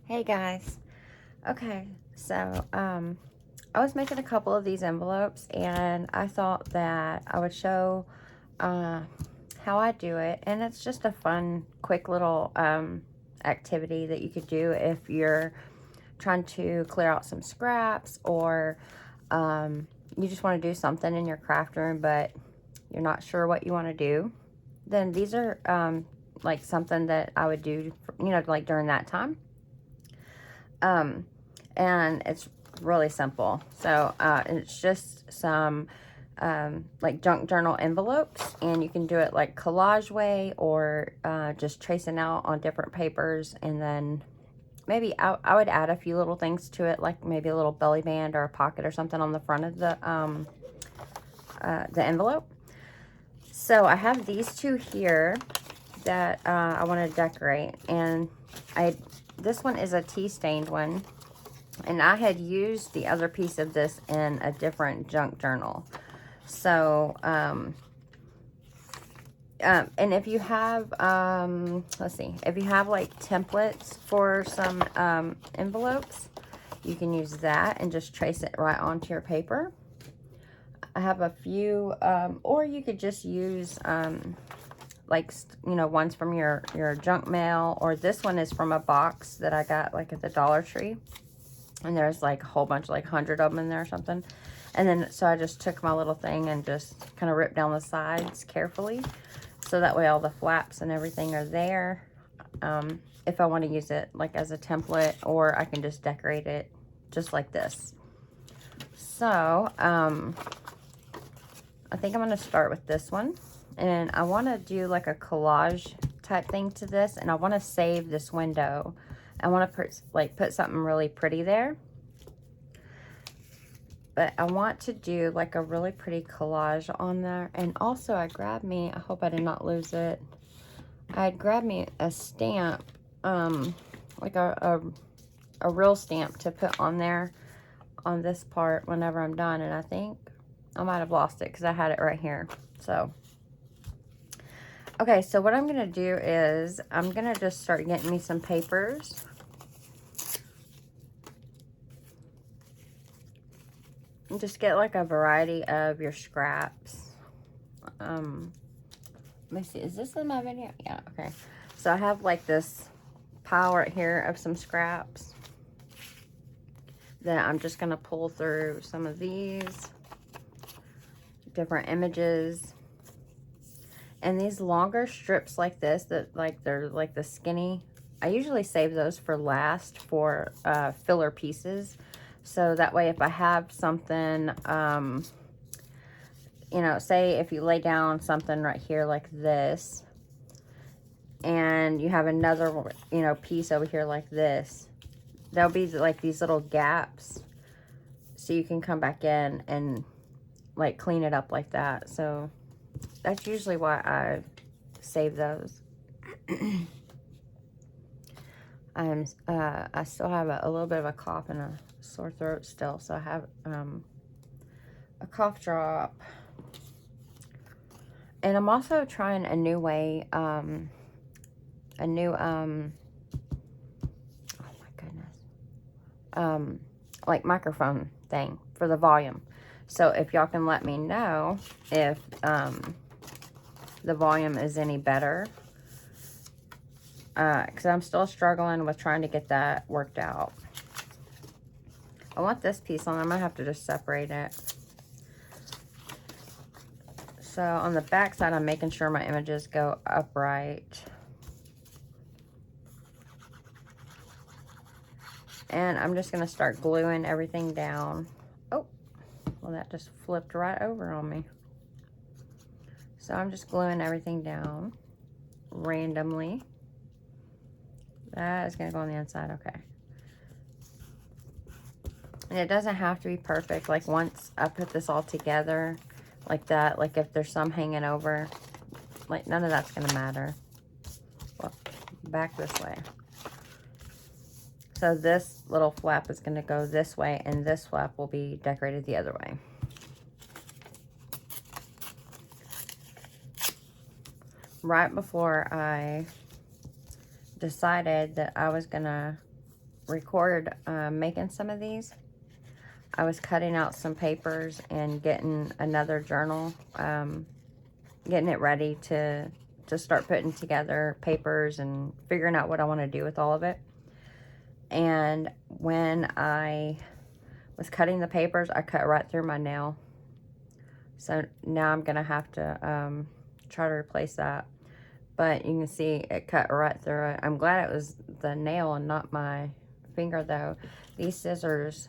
Hey guys. Okay, so I was making a couple of these envelopes and I thought that I would show uh, how I do it, and it's just a fun quick little activity that you could do if you're trying to clear out some scraps, or you just want to do something in your craft room but you're not sure what you want to do. Then these are like something that I would do, like during that time. And it's really simple. So it's just some like junk journal envelopes, and you can do it like collage way, or just tracing out on different papers, and then maybe I would add a few little things to it, like maybe a little belly band or a pocket or something on the front of the envelope. So I have these two here that I want to decorate, and this one is a tea stained one, and I had used the other piece of this in a different junk journal. So and if you have let's see, if you have like templates for some envelopes, you can use that and just trace it right onto your paper. I have a few or you could just use like, ones from your junk mail, or this one is from a box that I got like at the Dollar Tree, and there's like a whole bunch, like 100 of them in there or something. And then so I just took my little thing and just kind of ripped down the sides carefully, so that way all the flaps and everything are there. If I want to use it like as a template, or I can just decorate it just like this. So I think I'm going to start with this one, and I want to do like a collage type thing to this, and I want to save this window. I want to put something really pretty there, but I want to do like a really pretty collage on there. And also I grabbed me, I hope I did not lose it, I grabbed me a stamp, like a real stamp to put on there on this part whenever I'm done, and I think I might have lost it because I had it right here. So okay, so what I'm gonna do is I'm gonna just start getting me some papers. And just get like a variety of your scraps. Let me see, is this in my video? Yeah, okay. So I have like this pile right here of some scraps that I'm just gonna pull through some of these different images. And these longer strips like this, that like they're like the skinny, I usually save those for last for filler pieces. So that way if I have something, say if you lay down something right here like this, and you have another, piece over here like this, there'll be like these little gaps, so you can come back in and like clean it up like that. So that's usually why I save those. I still have a little bit of a cough and a sore throat still, so I have a cough drop. And I'm also trying a new way, oh my goodness, like microphone thing for the volume. So if y'all can let me know if the volume is any better, because I'm still struggling with trying to get that worked out. I want this piece on. I might have to just separate it. So on the back side, I'm making sure my images go upright. And I'm just going to start gluing everything down. Oh, well, that just flipped right over on me. So I'm just gluing everything down randomly. That is going to go on the inside. Okay. And it doesn't have to be perfect. Like once I put this all together like that, like if there's some hanging over, like none of that's going to matter. Well, back this way. So this little flap is going to go this way, and this flap will be decorated the other way. Right before I decided that I was going to record making some of these, I was cutting out some papers and getting another journal, getting it ready to start putting together papers and figuring out what I want to do with all of it. And when I was cutting the papers, I cut right through my nail. So now I'm going to have to try to replace that. But you can see it cut right through it. I'm glad it was the nail and not my finger though. These scissors,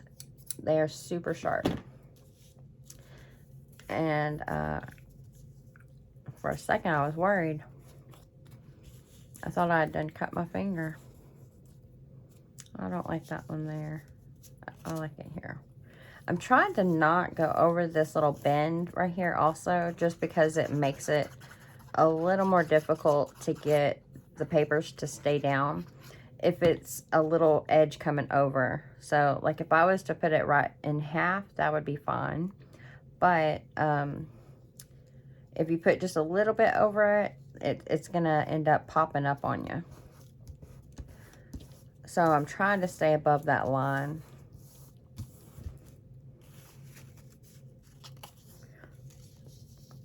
they are super sharp. And for a second I was worried. I thought I had done cut my finger. I don't like that one there. I like it here. I'm trying to not go over this little bend right here also, just because it makes it a little more difficult to get the papers to stay down if it's a little edge coming over. So like if I was to put it right in half, that would be fine. But if you put just a little bit over it, it's gonna end up popping up on you. So I'm trying to stay above that line.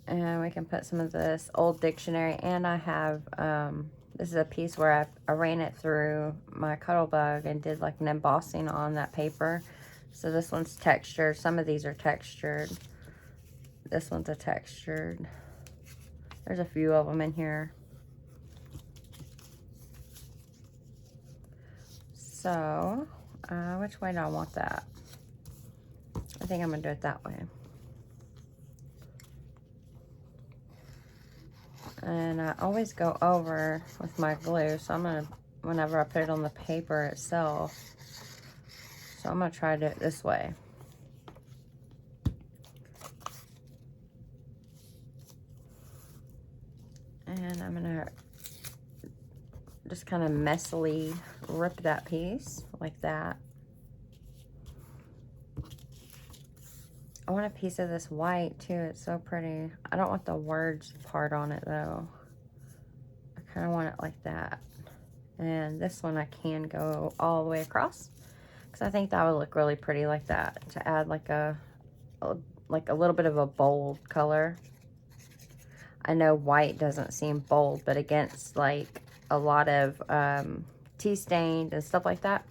And we can put some of this old dictionary, and I have, this is a piece where I ran it through my Cuttlebug and did like an embossing on that paper. So this one's textured. Some of these are textured. This one's a textured. There's a few of them in here. So, which way do I want that? I think I'm gonna do it that way. And I always go over with my glue, so I'm gonna, whenever I put it on the paper itself, so I'm gonna try to do it this way. And I'm gonna just kind of messily rip that piece like that. I want a piece of this white too, it's so pretty. I don't want the words part on it though. I kind of want it like that. And this one I can go all the way across, because I think that would look really pretty like that, to add like a little bit of a bold color. I know white doesn't seem bold, but against like a lot of tea stained and stuff like that,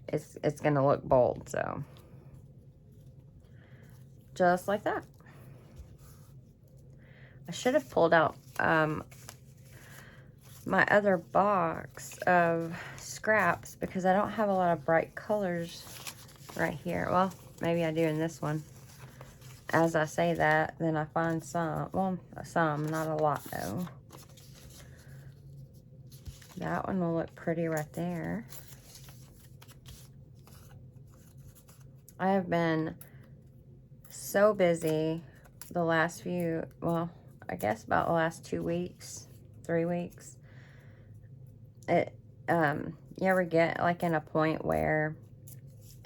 it's gonna look bold. So just like that. I should have pulled out my other box of scraps, because I don't have a lot of bright colors right here. Well, maybe I do in this one. As I say that, then I find some. Well, some, not a lot though. That one will look pretty right there. I have been so busy the last few, well, I guess about the last 2 weeks, 3 weeks. You ever get like in a point where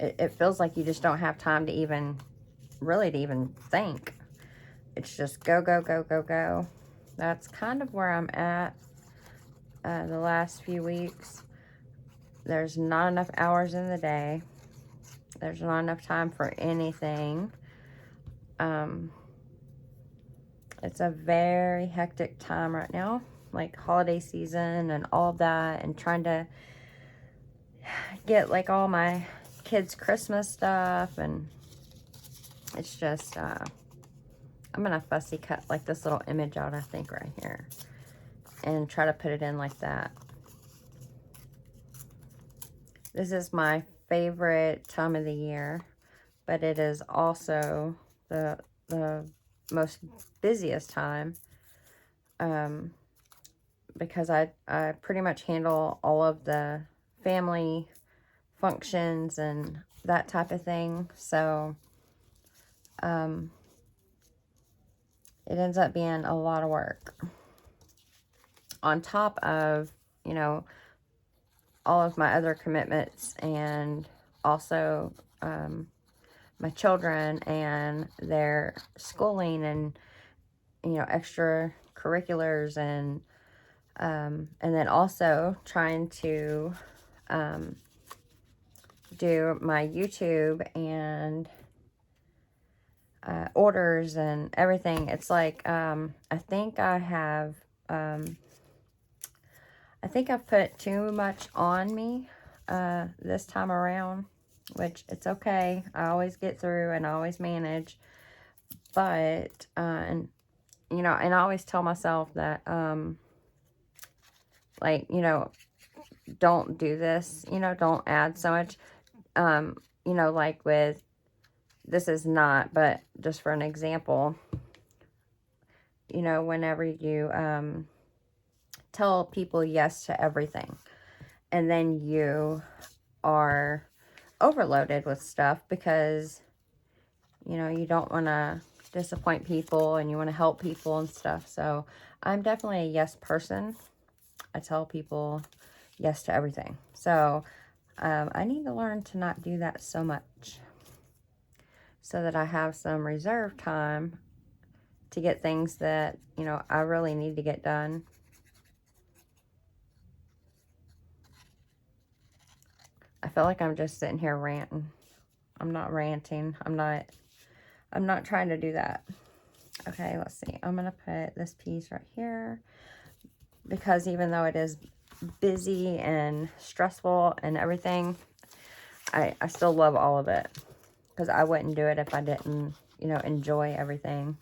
it feels like you just don't have time to even think. It's just go, go, go, go, go. That's kind of where I'm at the last few weeks. There's not enough hours in the day. There's not enough time for anything. It's a very hectic time right now, like holiday season and all of that, and trying to get like all my kids' Christmas stuff, and it's just, I'm gonna fussy cut like this little image out, I think, right here, and try to put it in like that. This is my favorite time of the year, but it is also the most busiest time, because I pretty much handle all of the family functions and that type of thing. So it ends up being a lot of work on top of, you know, all of my other commitments, and also my children and their schooling, and, you know, extracurriculars, and then also trying to do my YouTube and orders and everything, it's like, I think I've put too much on me this time around, which it's okay. I always get through and I always manage. But, and, you know, and I always tell myself that, like, you know, don't do this, you know, don't add so much. You know, like with, this is not, but just for an example, you know, whenever you tell people yes to everything, and then you are overloaded with stuff because, you know, you don't want to disappoint people and you want to help people and stuff. So I'm definitely a yes person. I tell people yes to everything. So I need to learn to not do that so much, so that I have some reserve time to get things that, you know, I really need to get done. I feel like I'm just sitting here ranting. I'm not ranting. I'm not trying to do that. Okay, let's see. I'm going to put this piece right here, because even though it is busy and stressful and everything, I still love all of it, because I wouldn't do it if I didn't, you know, enjoy everything.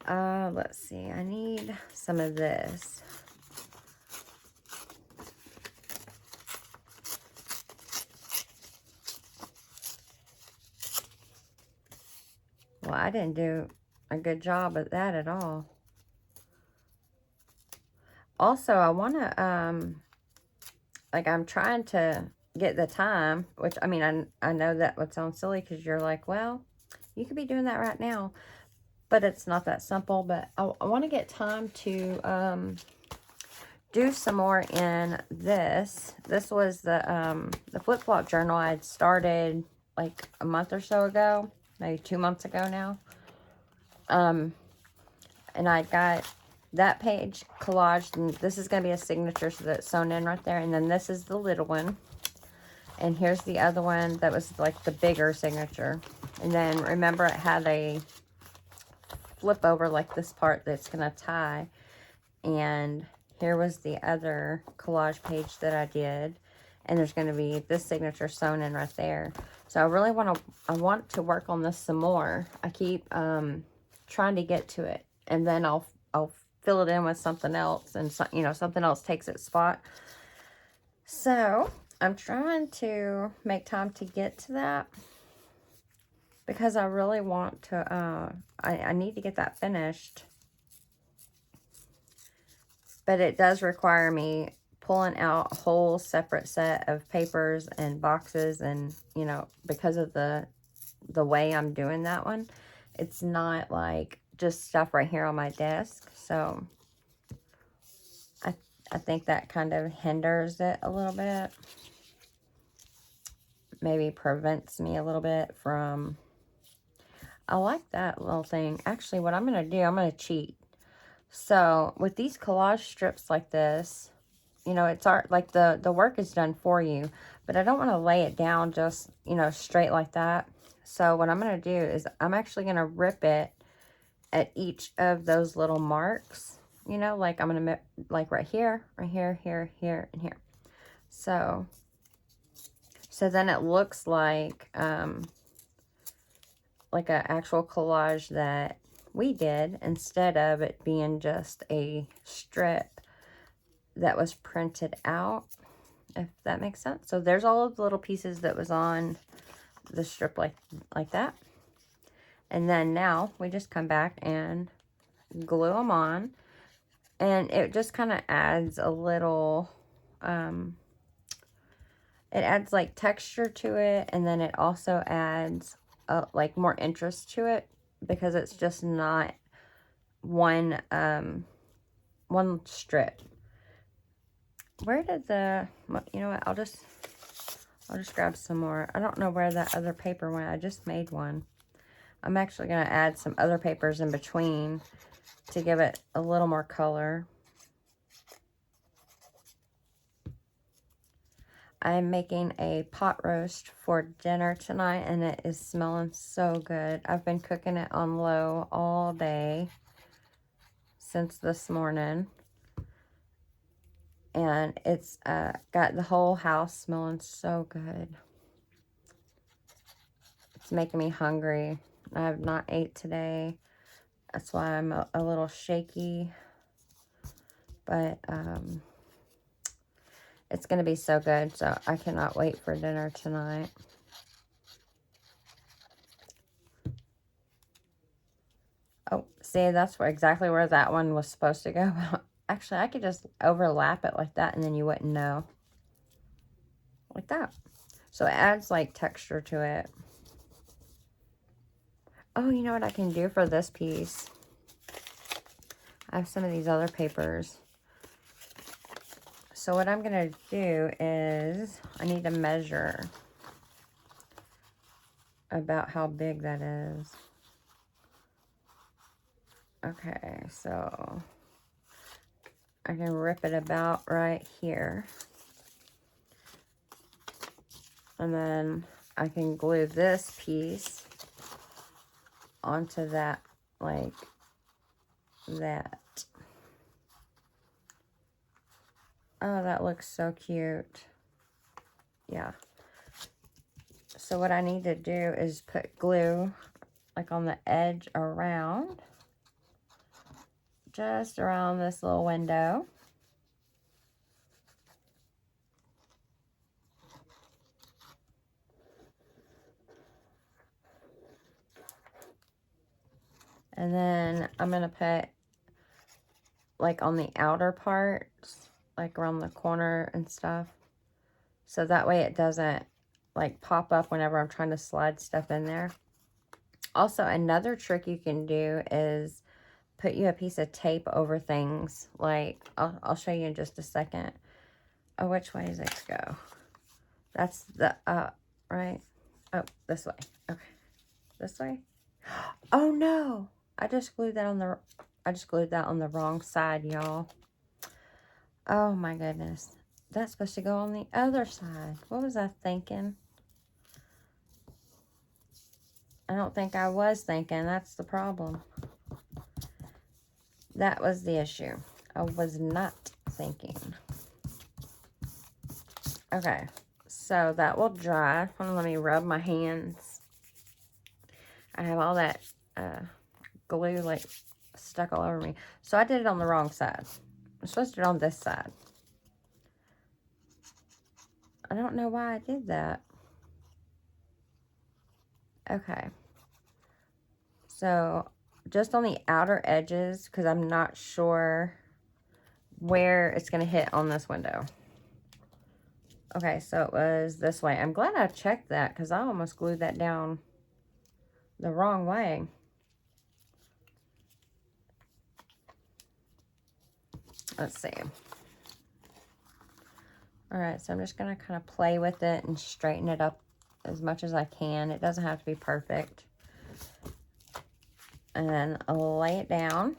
Let's see. I need some of this. Well, I didn't do a good job at that at all. Also, I want to, like, I'm trying to get the time, which, I mean, I know that would sound silly, because you're like, well, you could be doing that right now, but it's not that simple. But I want to get time to do some more in this. This was the flip-flop journal I had started like a month or so ago, maybe 2 months ago now. And I got that page collaged, and this is going to be a signature, so that's sewn in right there. And then this is the little one. And here's the other one that was like the bigger signature. And then remember, it had a flip over, like this part that's going to tie. And here was the other collage page that I did. And there's going to be this signature sewn in right there. So I really want to work on this some more. I keep trying to get to it. And then I'll fill it in with something else. And, so, you know, something else takes its spot. So I'm trying to make time to get to that, because I really want to, I need to get that finished. But it does require me pulling out a whole separate set of papers and boxes, and, you know, because of the way I'm doing that one, it's not like just stuff right here on my desk. So I think that kind of hinders it a little bit. Maybe prevents me a little bit from... I like that little thing. Actually, what I'm going to do, I'm going to cheat. So with these collage strips like this, you know, it's art, like the work is done for you, but I don't want to lay it down just, you know, straight like that. So what I'm going to do is I'm actually going to rip it at each of those little marks, you know, like I'm going to, like right here, here, and here. So then it looks like an actual collage that we did, instead of it being just a strip that was printed out, if that makes sense. So there's all of the little pieces that was on the strip like that. And then now we just come back and glue them on, and it just kind of adds a little, it adds like texture to it, and then it also adds like more interest to it, because it's just not one strip. Where did the, you know what, I'll just grab some more. I don't know where that other paper went. I just made one. I'm actually going to add some other papers in between to give it a little more color. I'm making a pot roast for dinner tonight, and it is smelling so good. I've been cooking it on low all day since this morning. And it's got the whole house smelling so good. It's making me hungry. I have not ate today. That's why I'm a little shaky. But it's going to be so good. So I cannot wait for dinner tonight. Oh, see, that's exactly where that one was supposed to go. Actually, I could just overlap it like that and then you wouldn't know. Like that. So it adds like texture to it. Oh, you know what I can do for this piece? I have some of these other papers. So what I'm going to do is I need to measure about how big that is. Okay, so I can rip it about right here. And then I can glue this piece onto that, like that. Oh, that looks so cute. Yeah. So what I need to do is put glue like on the edge around, just around this little window. And then I'm going to put like on the outer parts, like around the corner and stuff. So that way it doesn't like pop up whenever I'm trying to slide stuff in there. Also, another trick you can do is put you a piece of tape over things. Like, I'll show you in just a second. Oh, which way does it go? That's the up, right? Oh, this way. Okay. This way? Oh no! I just glued that on the wrong side, y'all. Oh my goodness. That's supposed to go on the other side. What was I thinking? I don't think I was thinking. That's the problem. That was the issue. I was not thinking. Okay. So that will dry. Let me rub my hands. I have all that glue like stuck all over me. So I did it on the wrong side. I'm supposed to do it on this side. I don't know why I did that. Okay. So just on the outer edges, because I'm not sure where it's going to hit on this window. Okay, so it was this way. I'm glad I checked that because I almost glued that down the wrong way. Let's see. All right, so I'm just going to kind of play with it and straighten it up as much as I can. It doesn't have to be perfect. And then I'll lay it down.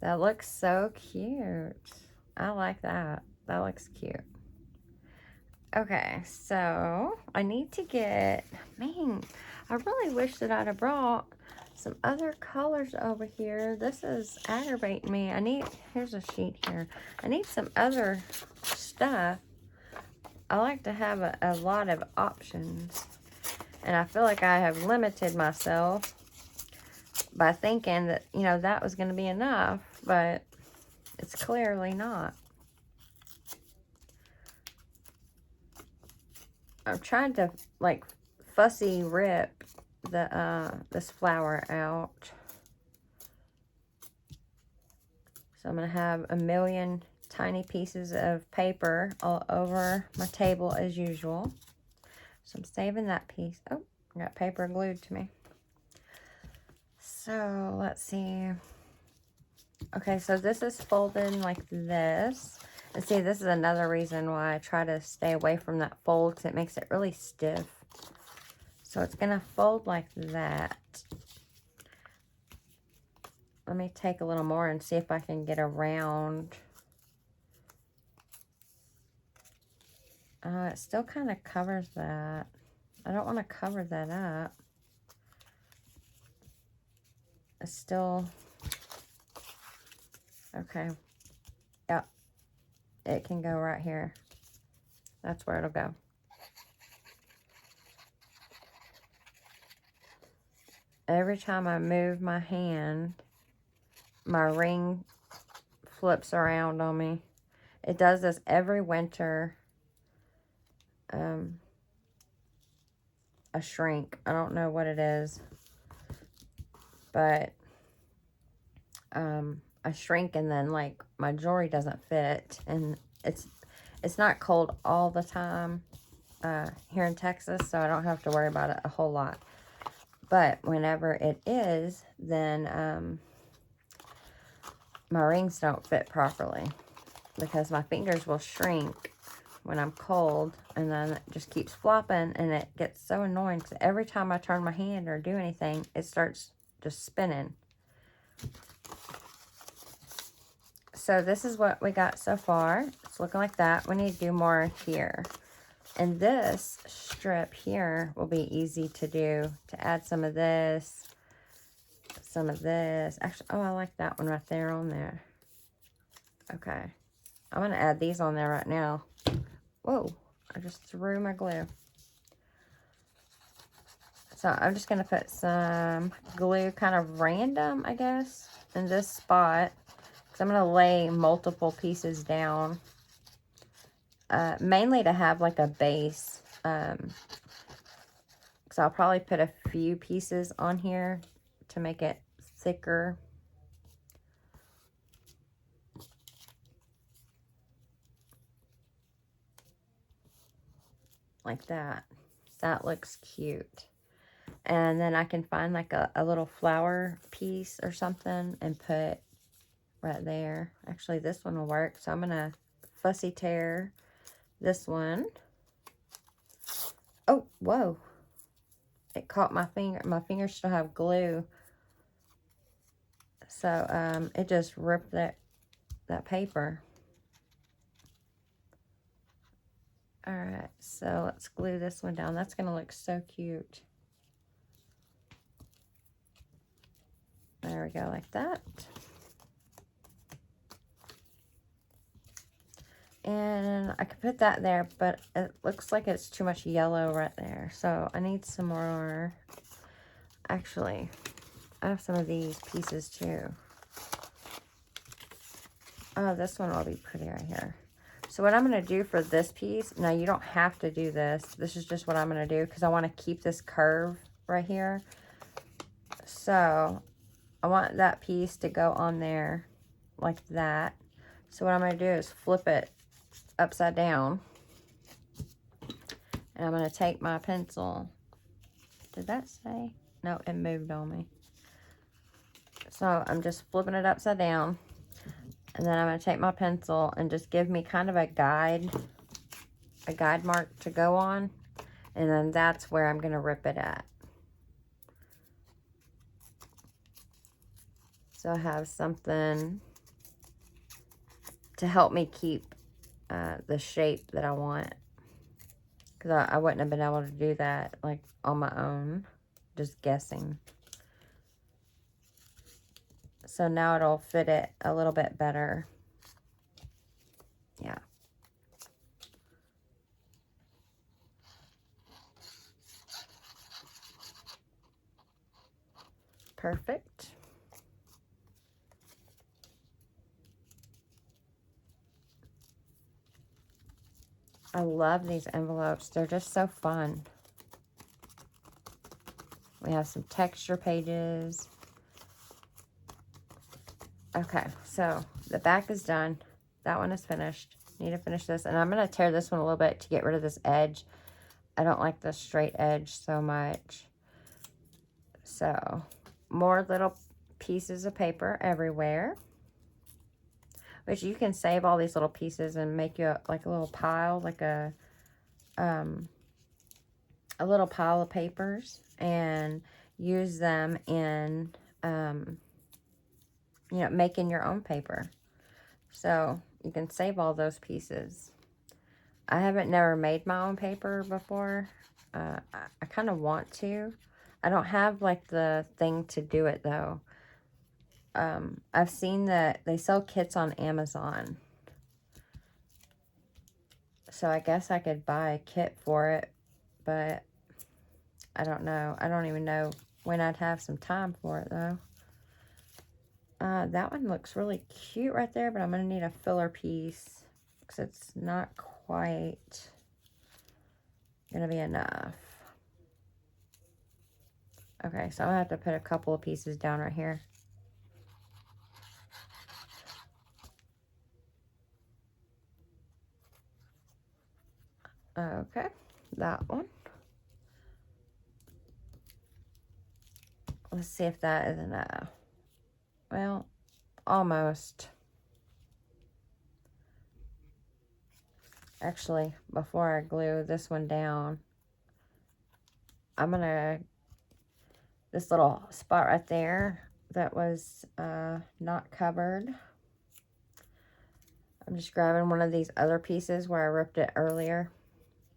That looks so cute. I like that. That looks cute. Okay, so I need to get, man, I really wish that I'd have brought some other colors over here. This is aggravating me. Here's a sheet here. I need some other stuff. I like to have a lot of options. And I feel like I have limited myself by thinking that, you know, that was going to be enough. But it's clearly not. I'm trying to, like, fussy rip this flower out. So I'm going to have a million tiny pieces of paper all over my table as usual. So I'm saving that piece. Oh, I got paper glued to me. So let's see. Okay, so this is folded like this. And see, this is another reason why I try to stay away from that fold, because it makes it really stiff. So it's going to fold like that. Let me take a little more and see if I can get around It still kind of covers that. I don't want to cover that up. It's still, okay. Yep. It can go right here. That's where it'll go. Every time I move my hand, my ring flips around on me. It does this every winter. A shrink. I don't know what it is, but I shrink, and then like my jewelry doesn't fit, and it's not cold all the time here in Texas, so I don't have to worry about it a whole lot. But whenever it is, then my rings don't fit properly because my fingers will shrink when I'm cold, and then it just keeps flopping, and it gets so annoying because every time I turn my hand or do anything, it starts just spinning. So this is what we got so far. It's looking like that. We need to do more here. And this strip here will be easy to do, to add some of this, some of this. Actually, oh, I like that one right there on there. Okay. I'm going to add these on there right now. Whoa, I just threw my glue. So I'm just going to put some glue kind of random, I guess, in this spot. Because I'm going to lay multiple pieces down. Mainly to have like a base. So I'll probably put a few pieces on here to make it thicker. Like that. That looks cute. And then I can find like a little flower piece or something and put right there. Actually, this one will work. So I'm going to fussy tear this one. Oh, whoa. It caught my finger. My fingers still have glue. So it just ripped that paper. Alright, so let's glue this one down. That's going to look so cute. There we go, like that. And I could put that there, but it looks like it's too much yellow right there. So I need some more. Actually, I have some of these pieces too. Oh, this one will be pretty right here. So what I'm going to do for this piece, now you don't have to do this. This is just what I'm going to do because I want to keep this curve right here. So I want that piece to go on there like that. So what I'm going to do is flip it upside down. And I'm going to take my pencil. Did that say? No, it moved on me. So I'm just flipping it upside down. And then I'm going to take my pencil and just give me kind of a guide mark to go on. And then that's where I'm going to rip it at. So I have something to help me keep the shape that I want. Because I wouldn't have been able to do that like on my own. Just guessing. So now it'll fit it a little bit better. Yeah. Perfect. I love these envelopes. They're just so fun. We have some texture pages. Okay, so the back is done. That one is finished. Need to finish this. And I'm going to tear this one a little bit to get rid of this edge. I don't like the straight edge so much. So, more little pieces of paper everywhere. Which you can save all these little pieces and make you like a little pile, like a little pile of papers, and use them in, you know, making your own paper. So you can save all those pieces. I haven't never made my own paper before. I kind of want to. I don't have like the thing to do it though. I've seen that they sell kits on Amazon. So I guess I could buy a kit for it, but I don't know. I don't even know when I'd have some time for it though. That one looks really cute right there, but I'm going to need a filler piece because it's not quite going to be enough. Okay, so I'm going to have to put a couple of pieces down right here. Okay, that one. Let's see if that is enough. Well, almost. Actually, before I glue this one down, I'm going to, this little spot right there that was not covered, I'm just grabbing one of these other pieces where I ripped it earlier,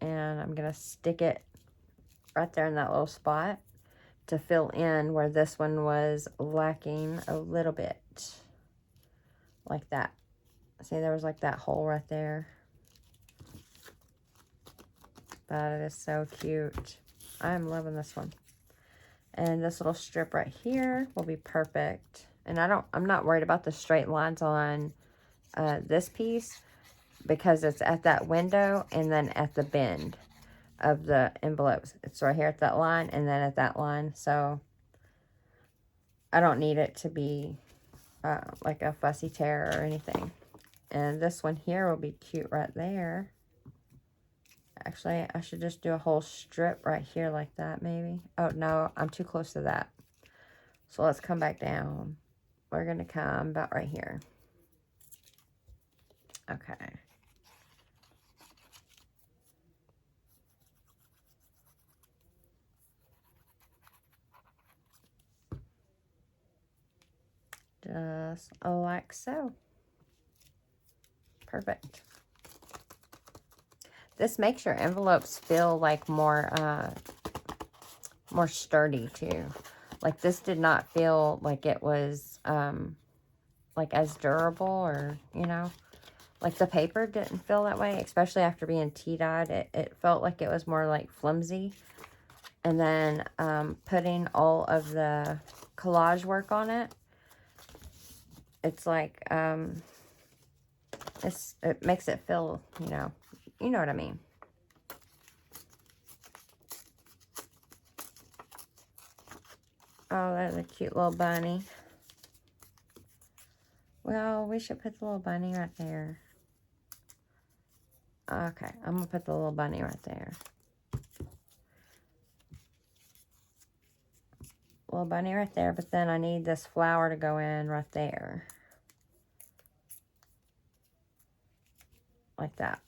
and I'm going to stick it right there in that little spot to fill in where this one was lacking a little bit. Like that. See, there was like that hole right there. That is so cute. I'm loving this one. And this little strip right here will be perfect. And I'm not worried about the straight lines on this piece because it's at that window and then at the bend of the envelopes. It's right here at that line and then at that line. So I don't need it to be like a fussy tear or anything. And this one here will be cute right there. Actually, I should just do a whole strip right here like that, maybe. Oh, no, I'm too close to that. So let's come back down. We're going to come about right here. Okay. Just like so. Perfect. This makes your envelopes feel like more sturdy too. Like this did not feel like it was like as durable, or you know, like the paper didn't feel that way, especially after being tea dyed. It felt like it was more like flimsy. And then putting all of the collage work on it, it's like it makes it feel, you know what I mean. Oh, there's a cute little bunny. Well, we should put the little bunny right there. Okay, I'm going to put the little bunny right there. Little bunny right there, but then I need this flower to go in right there. Like that.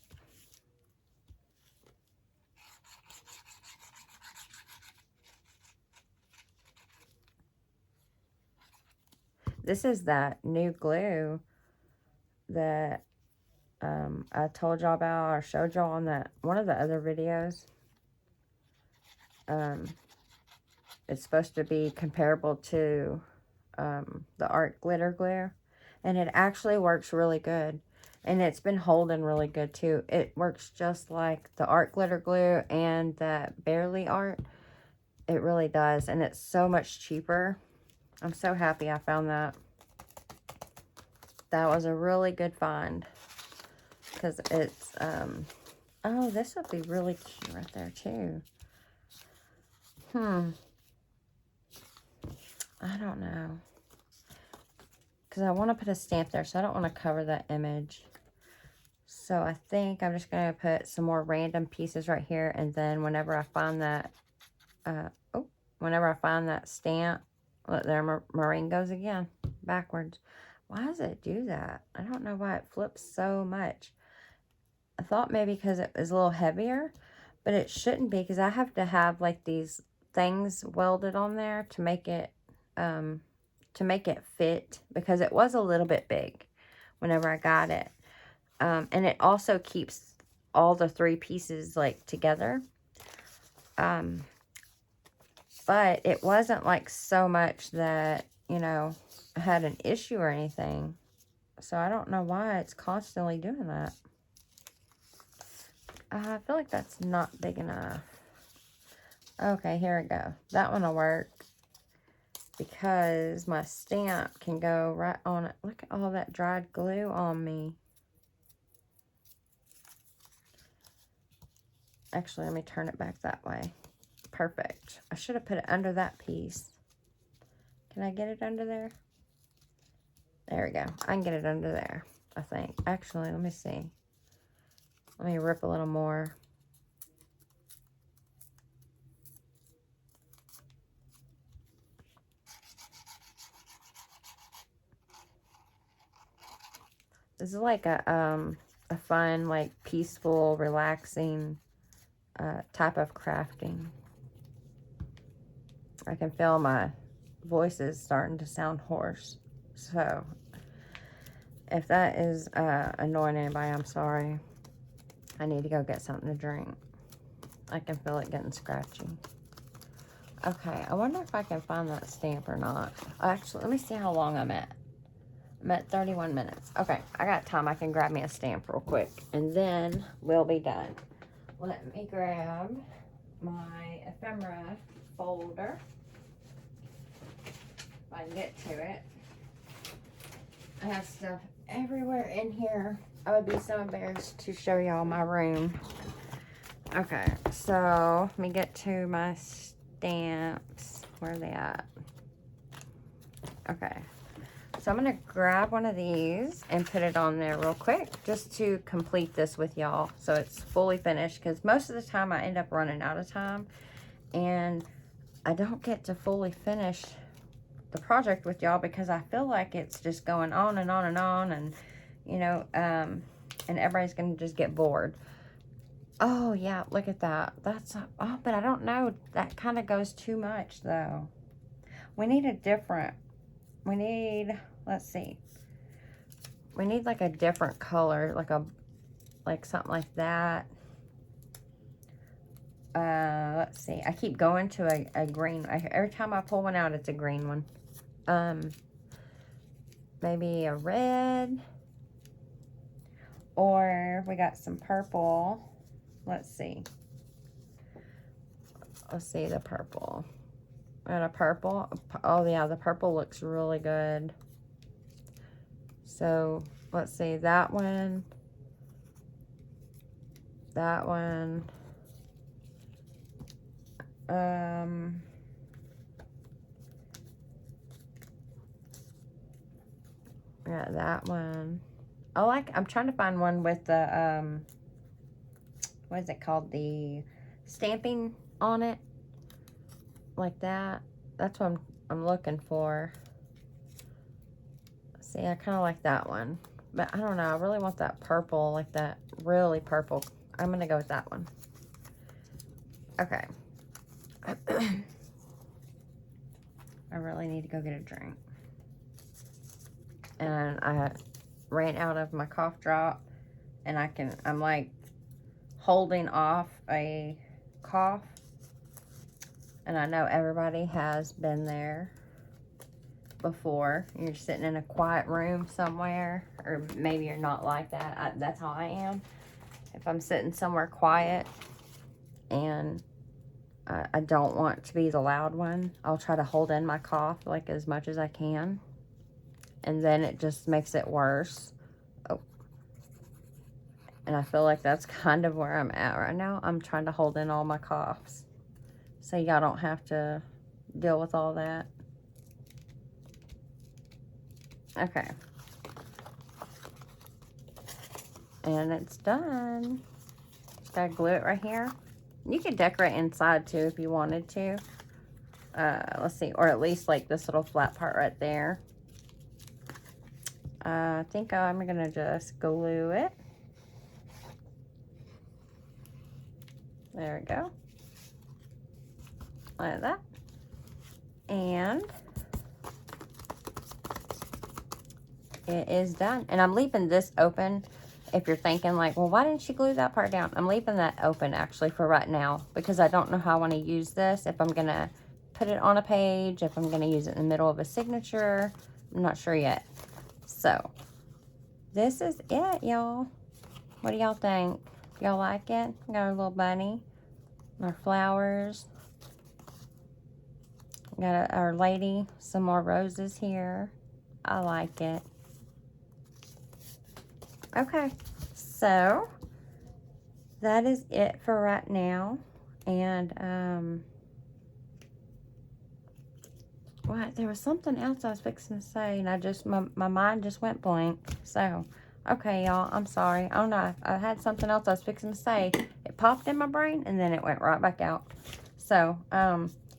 This is that new glue that I told y'all about or showed y'all on that one of the other videos. It's supposed to be comparable to the art glitter glue, and it actually works really good, and it's been holding really good too. It works just like the art glitter glue and that Barely art. It really does, and it's so much cheaper. I'm so happy I found that. That was a really good find, because it's oh, this would be really cute right there too. I don't know, because I want to put a stamp there, so I don't want to cover that image. So I think I'm just going to put some more random pieces right here, and then whenever I find that, whenever I find that stamp, look there, marine goes again, backwards. Why does it do that? I don't know why it flips so much. I thought maybe because it was a little heavier, but it shouldn't be, because I have to have like these things welded on there to make it fit, because it was a little bit big whenever I got it. And it also keeps all the 3 pieces like together. But it wasn't like so much that, you know, I had an issue or anything. So I don't know why it's constantly doing that. I feel like that's not big enough. Okay, here we go. That one will work because my stamp can go right on it. Look at all that dried glue on me. Actually, let me turn it back that way. Perfect. I should have put it under that piece. Can I get it under there? There we go. I can get it under there, I think. Actually, let me see. Let me rip a little more. This is like a fun, like peaceful, relaxing type of crafting. I can feel my voice is starting to sound hoarse. So, if that is annoying anybody, I'm sorry. I need to go get something to drink. I can feel it getting scratchy. Okay, I wonder if I can find that stamp or not. Actually, let me see how long I'm at. I'm at 31 minutes. Okay, I got time. I can grab me a stamp real quick, and then we'll be done. Let me grab my ephemera folder. If I can get to it. I have stuff everywhere in here. I would be so embarrassed to show y'all my room. Okay, so let me get to my stamps. Where are they at? Okay. So I'm going to grab one of these and put it on there real quick just to complete this with y'all so it's fully finished, because most of the time I end up running out of time and I don't get to fully finish the project with y'all because I feel like it's just going on and on and on, and you know, and everybody's going to just get bored. Oh yeah, look at that. That's, oh, but I don't know. That kind of goes too much though. We need a different, we need, let's see. We need like a different color, like something like that. Let's see. I keep going to a green. Every time I pull one out, it's a green one. Maybe a red. Or we got some purple. Let's see. Let's see the purple. And a purple. Oh yeah, the purple looks really good. So let's see, that one, that one, yeah, that one. I'm trying to find one with the, what is it called? The stamping on it, like that. That's what I'm looking for. See, I kind of like that one. But I don't know. I really want that purple, like that really purple. I'm going to go with that one. Okay. I really need to go get a drink. And I ran out of my cough drop. And I'm like holding off a cough. And I know everybody has been there before. You're sitting in a quiet room somewhere, or maybe you're not like that. That's how I am. If I'm sitting somewhere quiet and I don't want to be the loud one, I'll try to hold in my cough like as much as I can, and then it just makes it worse. Oh, and I feel like that's kind of where I'm at right now. I'm trying to hold in all my coughs so y'all don't have to deal with all that. Okay. And it's done. Just gotta glue it right here. You could decorate inside too if you wanted to. Let's see, or at least like this little flat part right there. I think I'm gonna just glue it. There we go. Like that. And it is done. And I'm leaving this open if you're thinking like, well, why didn't she glue that part down? I'm leaving that open actually for right now because I don't know how I want to use this. If I'm going to put it on a page, if I'm going to use it in the middle of a signature, I'm not sure yet. So this is it, y'all. What do y'all think? Y'all like it? Got our little bunny, our flowers. Got our lady, some more roses here. I like it. Okay, so that is it for right now. And what? There was something else I was fixing to say, and I just my mind just went blank. So, okay, y'all, I'm sorry. I don't know. I had something else I was fixing to say. It popped in my brain, and then it went right back out. So,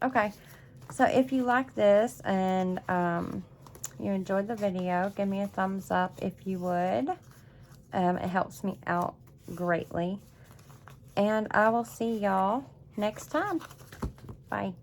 okay. So if you like this and you enjoyed the video, give me a thumbs up if you would. It helps me out greatly. And I will see y'all next time. Bye.